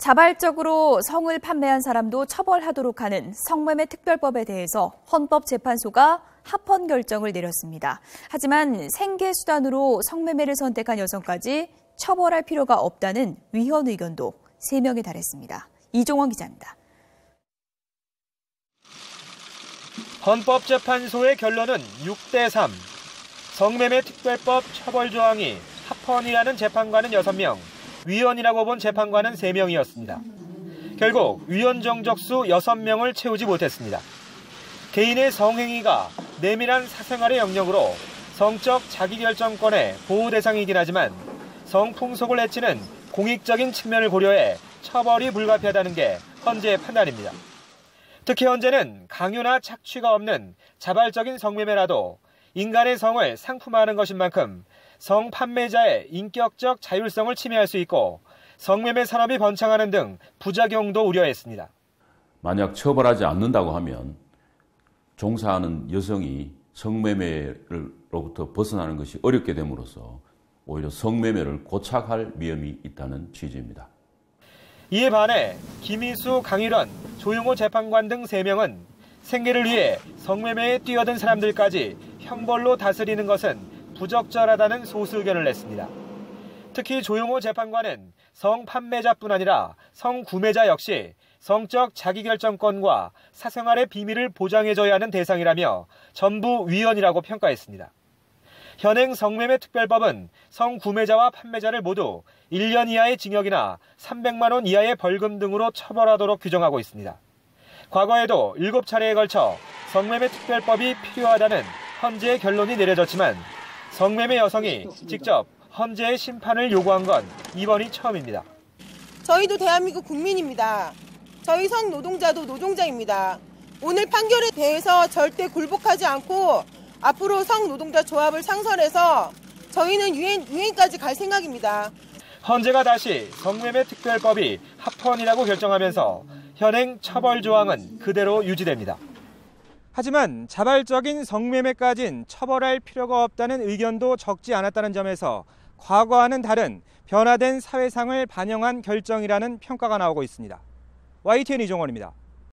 자발적으로 성을 판매한 사람도 처벌하도록 하는 성매매 특별법에 대해서 헌법재판소가 합헌 결정을 내렸습니다. 하지만 생계수단으로 성매매를 선택한 여성까지 처벌할 필요가 없다는 위헌 의견도 3명에 달했습니다. 이종원 기자입니다. 헌법재판소의 결론은 6대3. 성매매 특별법 처벌 조항이 합헌이라는 재판관은 6명, 위헌이라고 본 재판관은 3명이었습니다. 결국 위헌 정적수 6명을 채우지 못했습니다. 개인의 성행위가 내밀한 사생활의 영역으로 성적 자기결정권의 보호 대상이긴 하지만 성풍속을 해치는 공익적인 측면을 고려해 처벌이 불가피하다는 게 헌재의 판단입니다. 특히 헌재는 강요나 착취가 없는 자발적인 성매매라도 인간의 성을 상품화하는 것인 만큼 성판매자의 인격적 자율성을 침해할 수 있고 성매매 산업이 번창하는 등 부작용도 우려했습니다. 만약 처벌하지 않는다고 하면 종사하는 여성이 성매매로부터 벗어나는 것이 어렵게 됨으로써 오히려 성매매를 고착할 위험이 있다는 취지입니다. 이에 반해 김희수, 강일원, 조용호 재판관 등 3명은 생계를 위해 성매매에 뛰어든 사람들까지 형벌로 다스리는 것은 부적절하다는 소수 의견을 냈습니다. 특히 조용호 재판관은 성판매자뿐 아니라 성구매자 역시 성적 자기결정권과 사생활의 비밀을 보장해줘야 하는 대상이라며 전부 위헌이라고 평가했습니다. 현행 성매매 특별법은 성구매자와 판매자를 모두 1년 이하의 징역이나 300만 원 이하의 벌금 등으로 처벌하도록 규정하고 있습니다. 과거에도 7차례에 걸쳐 성매매 특별법이 필요하다는 헌재의 결론이 내려졌지만 성매매 여성이 직접 헌재의 심판을 요구한 건 이번이 처음입니다. 저희도 대한민국 국민입니다. 저희 성노동자도 노동자입니다. 오늘 판결에 대해서 절대 굴복하지 않고 앞으로 성노동자 조합을 창설해서 저희는 유엔까지 갈 생각입니다. 헌재가 다시 성매매 특별법이 합헌이라고 결정하면서 현행 처벌 조항은 그대로 유지됩니다. 하지만 자발적인 성매매까진 처벌할 필요가 없다는 의견도 적지 않았다는 점에서 과거와는 다른 변화된 사회상을 반영한 결정이라는 평가가 나오고 있습니다. YTN 이종원입니다.